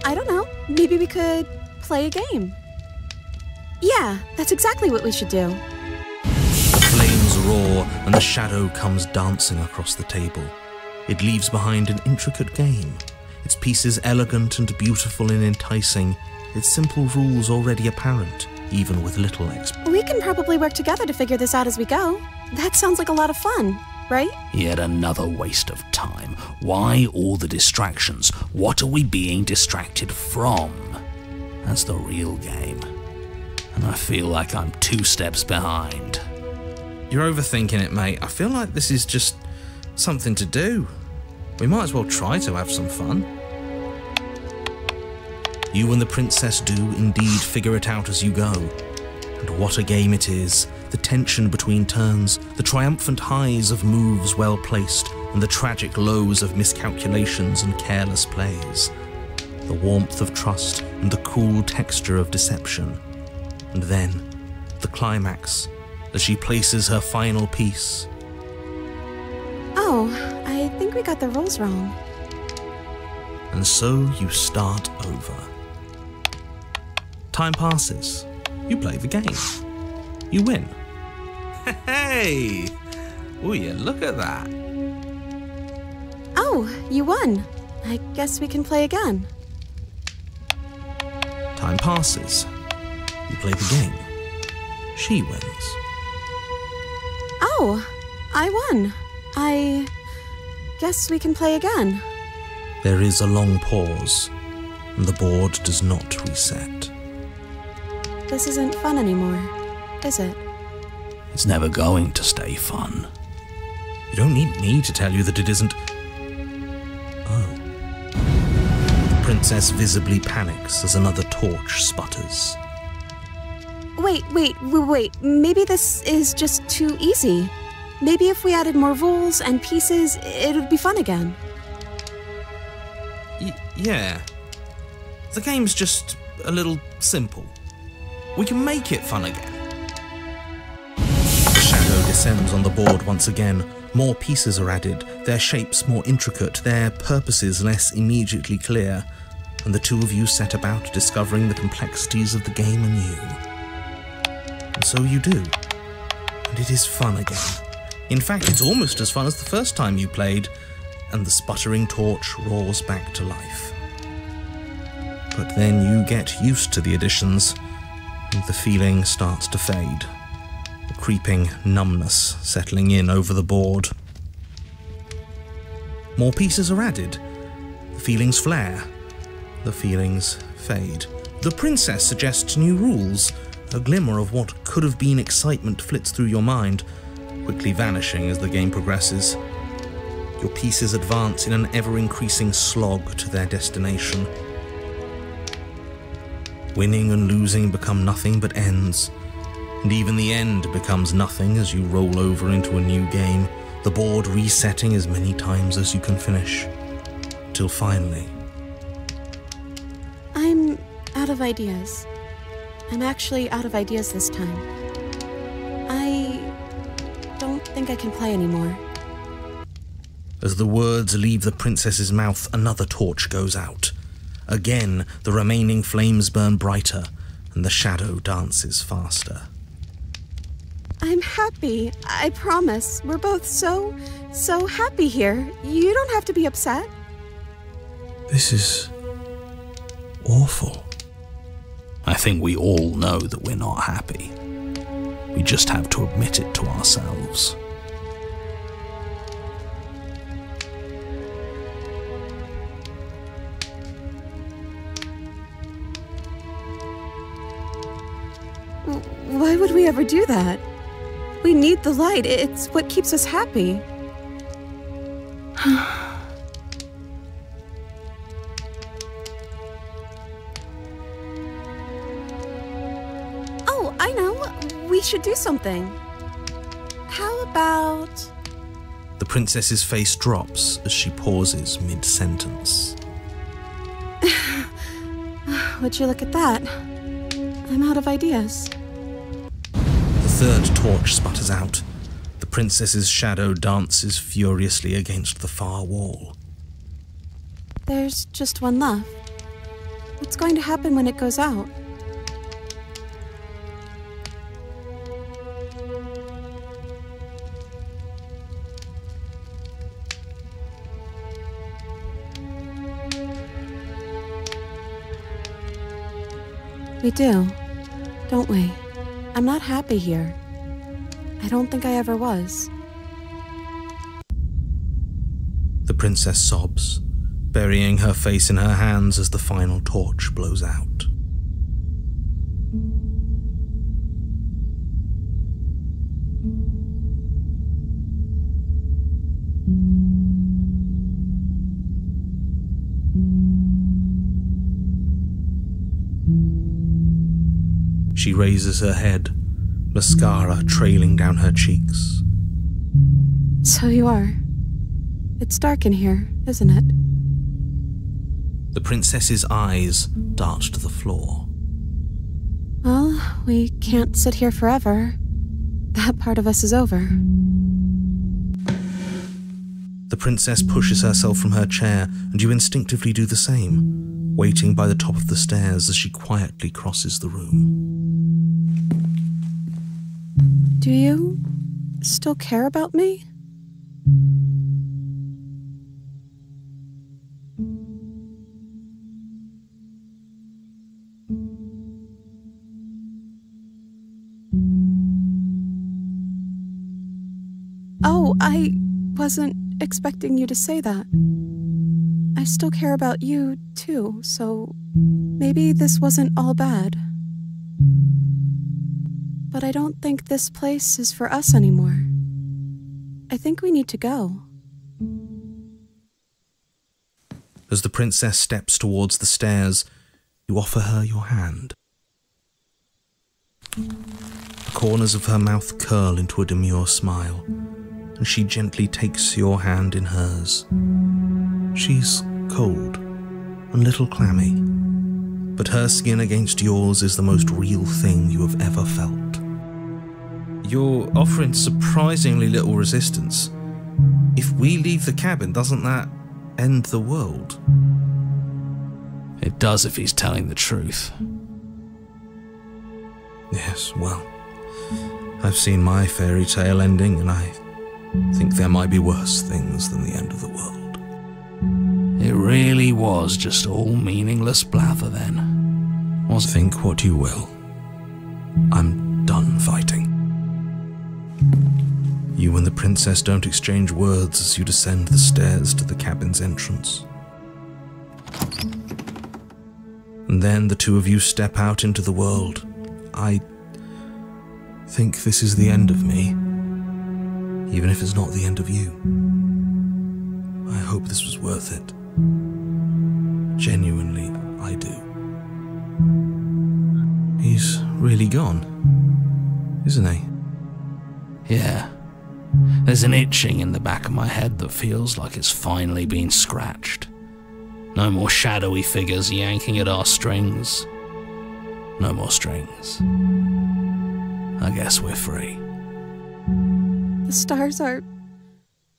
I don't know. Maybe we could play a game. Yeah, that's exactly what we should do. The flames roar and the shadow comes dancing across the table. It leaves behind an intricate game, its pieces elegant and beautiful and enticing, its simple rules already apparent, even with little explanation. We can probably work together to figure this out as we go. That sounds like a lot of fun, right? Yet another waste of time. Why all the distractions? What are we being distracted from? That's the real game. And I feel like I'm 2 steps behind. You're overthinking it, mate. I feel like this is just something to do. We might as well try to have some fun. You and the princess do indeed figure it out as you go. And what a game it is. The tension between turns, the triumphant highs of moves well placed, and the tragic lows of miscalculations and careless plays. The warmth of trust and the cool texture of deception. And then, the climax, as she places her final piece. Oh, I think we got the rules wrong. And so you start over. Time passes. You play the game. You win. Hey! Oh yeah, look at that. Oh, you won. I guess we can play again. Time passes. You play the game. She wins. Oh, I won. I guess we can play again. There is a long pause, and the board does not reset. This isn't fun anymore, is it? It's never going to stay fun. You don't need me to tell you that it isn't. Oh. The princess visibly panics as another torch sputters. Wait. Maybe this is just too easy. Maybe if we added more rules and pieces, it would be fun again. Yeah. The game's just a little simple. We can make it fun again. The shadow descends on the board once again. More pieces are added, their shapes more intricate, their purposes less immediately clear, and the two of you set about discovering the complexities of the game anew. And so you do. And it is fun again. In fact, it's almost as fun as the first time you played, and the sputtering torch roars back to life. But then you get used to the additions, and the feeling starts to fade. A creeping numbness settling in over the board. More pieces are added. The feelings flare. The feelings fade. The princess suggests new rules. A glimmer of what could have been excitement flits through your mind, quickly vanishing as the game progresses. Your pieces advance in an ever-increasing slog to their destination. Winning and losing become nothing but ends, and even the end becomes nothing as you roll over into a new game, the board resetting as many times as you can finish, till finally... I'm out of ideas. I'm actually out of ideas this time. I don't think I can play anymore. As the words leave the princess's mouth, another torch goes out. Again, the remaining flames burn brighter, and the shadow dances faster. I'm happy, I promise. We're both so happy here. You don't have to be upset. This is... awful. I think we all know that we're not happy. We just have to admit it to ourselves. Why would we ever do that? We need the light. It's what keeps us happy. should do something. How about... The princess's face drops as she pauses mid-sentence. Would you look at that? I'm out of ideas. The third torch sputters out. The princess's shadow dances furiously against the far wall. There's just one left. What's going to happen when it goes out? We do, don't we? I'm not happy here. I don't think I ever was. The princess sobs, burying her face in her hands as the final torch blows out. She raises her head, mascara trailing down her cheeks. So you are. It's dark in here, isn't it? The princess's eyes dart to the floor. Well, we can't sit here forever. That part of us is over. The princess pushes herself from her chair, and you instinctively do the same, waiting by the top of the stairs as she quietly crosses the room. Do you still care about me? Oh, I wasn't expecting you to say that. I still care about you, too, so maybe this wasn't all bad. But I don't think this place is for us anymore. I think we need to go. As the princess steps towards the stairs, you offer her your hand. The corners of her mouth curl into a demure smile, and she gently takes your hand in hers. She's cold, a little clammy, but her skin against yours is the most real thing you have ever felt. You're offering surprisingly little resistance. If we leave the cabin, doesn't that end the world? It does if he's telling the truth. Yes, well, I've seen my fairy tale ending, and I think there might be worse things than the end of the world. It really was just all meaningless blather then. Think what you will. I'm done fighting. You and the princess don't exchange words as you descend the stairs to the cabin's entrance. And then the two of you step out into the world. I think this is the end of me, even if it's not the end of you. I hope this was worth it. Genuinely, I do. He's really gone, isn't he? Yeah. There's an itching in the back of my head that feels like it's finally been scratched. No more shadowy figures yanking at our strings. No more strings. I guess we're free. The stars are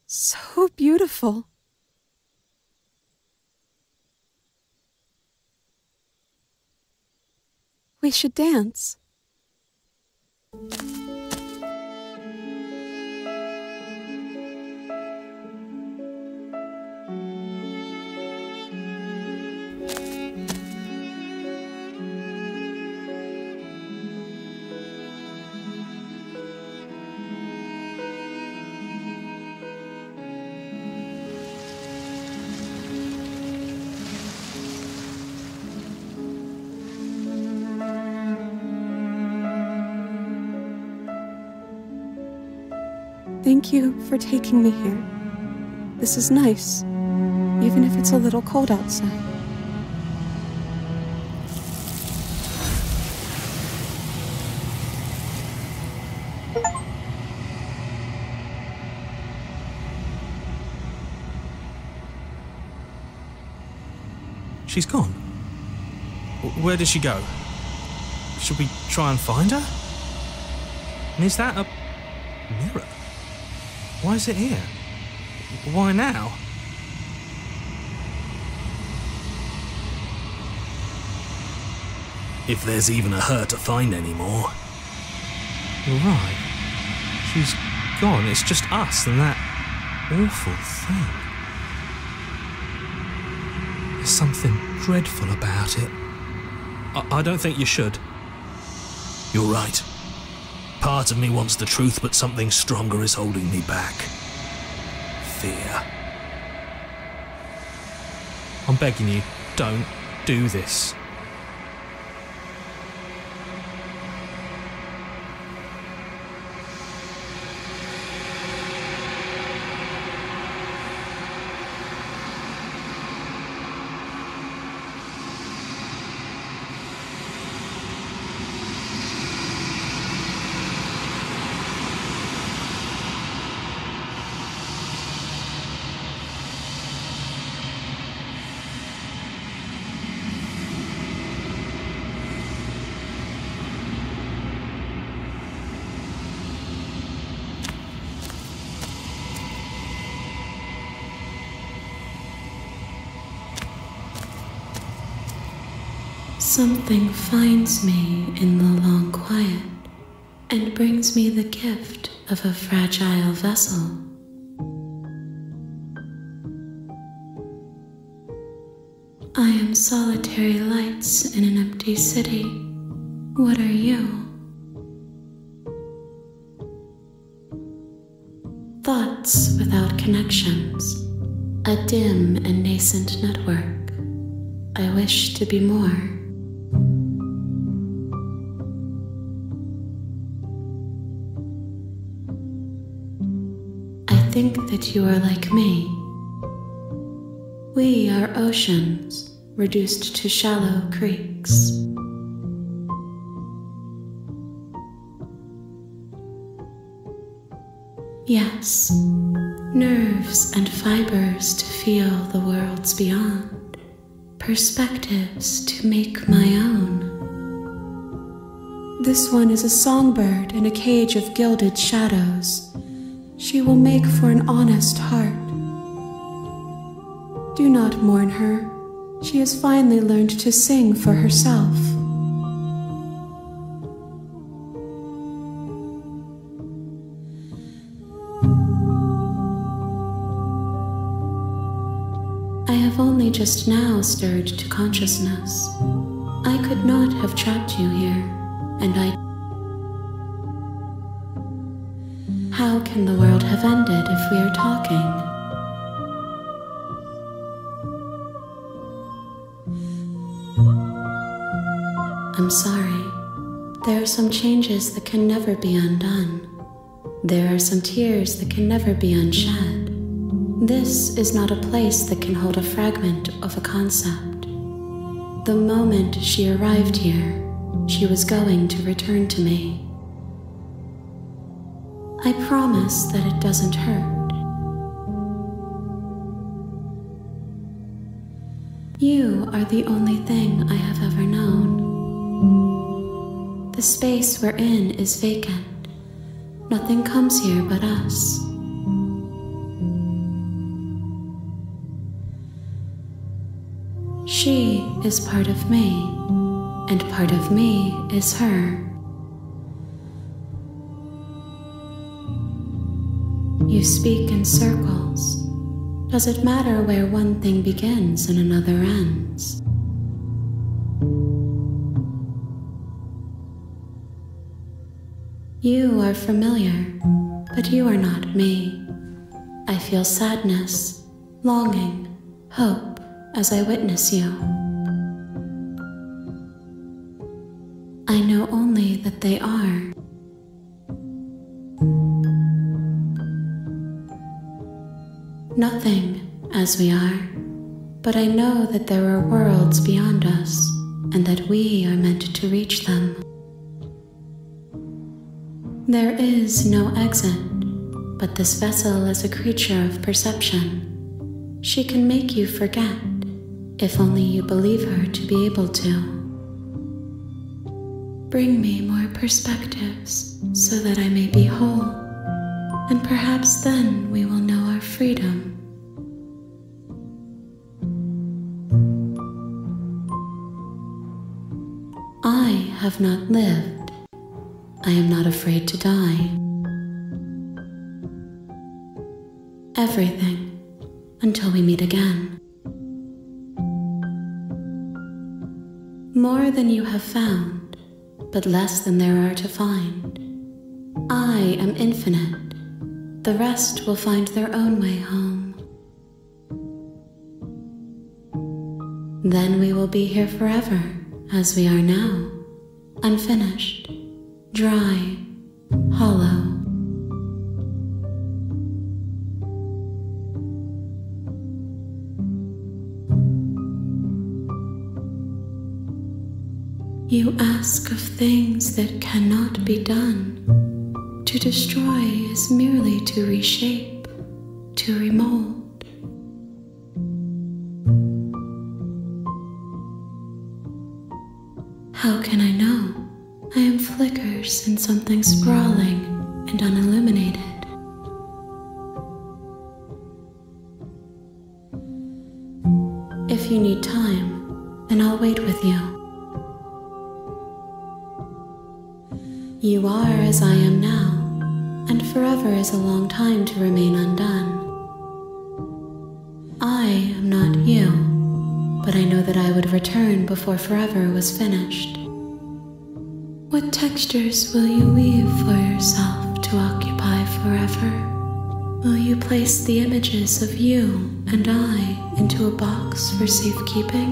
so beautiful. We should dance. Thank you for taking me here. This is nice, even if it's a little cold outside. She's gone. Where did she go? Should we try and find her? And is that a mirror? Why is it here? Why now? If there's even a her to find anymore. You're right. She's gone. It's just us and that awful thing. There's something dreadful about it. I don't think you should. You're right. Part of me wants the truth, but something stronger is holding me back. Fear. I'm begging you, don't do this. Something finds me in the long quiet and brings me the gift of a fragile vessel. I am solitary lights in an empty city. What are you? Thoughts without connections, a dim and nascent network. I wish to be more. I think that you are like me. We are oceans reduced to shallow creeks. Yes, nerves and fibers to feel the worlds beyond, perspectives to make my own. This one is a songbird in a cage of gilded shadows. She will make for an honest heart. Do not mourn her. She has finally learned to sing for herself. I have only just now stirred to consciousness. I could not have trapped you here, and How can the world have ended if we are talking? I'm sorry. There are some changes that can never be undone. There are some tears that can never be unshed. This is not a place that can hold a fragment of a concept. The moment she arrived here, she was going to return to me. I promise that it doesn't hurt. You are the only thing I have ever known. The space we're in is vacant. Nothing comes here but us. She is part of me, and part of me is her. You speak in circles. Does it matter where one thing begins and another ends? You are familiar, but you are not me. I feel sadness, longing, hope as I witness you. I know only that they are. Nothing as we are, but I know that there are worlds beyond us, and that we are meant to reach them. There is no exit, but this vessel is a creature of perception. She can make you forget, if only you believe her to be able to. Bring me more perspectives so that I may be whole, and perhaps then we will know our freedom. I have not lived. I am not afraid to die. Everything, until we meet again. More than you have found, but less than there are to find. I am infinite. The rest will find their own way home. Then we will be here forever, as we are now, unfinished, dry, hollow. You ask of things that cannot be done. To destroy is merely to reshape, to remold. How can I know? I am flickers in something sprawling and unilluminated. If you need time, then I'll wait with you. You are as I am now, and forever is a long time to remain undone. I am not you, but I know that I would return before forever was finished. What textures will you weave for yourself to occupy forever? Will you place the images of you and I into a box for safekeeping?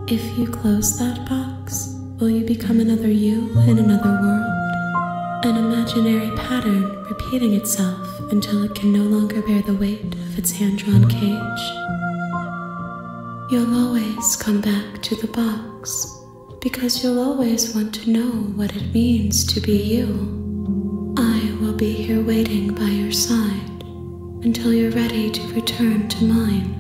If you close that box, will you become another you in another world? An imaginary pattern repeating itself until it can no longer bear the weight of its hand-drawn cage? You'll always come back to the box, because you'll always want to know what it means to be you. I will be here waiting by your side until you're ready to return to mine.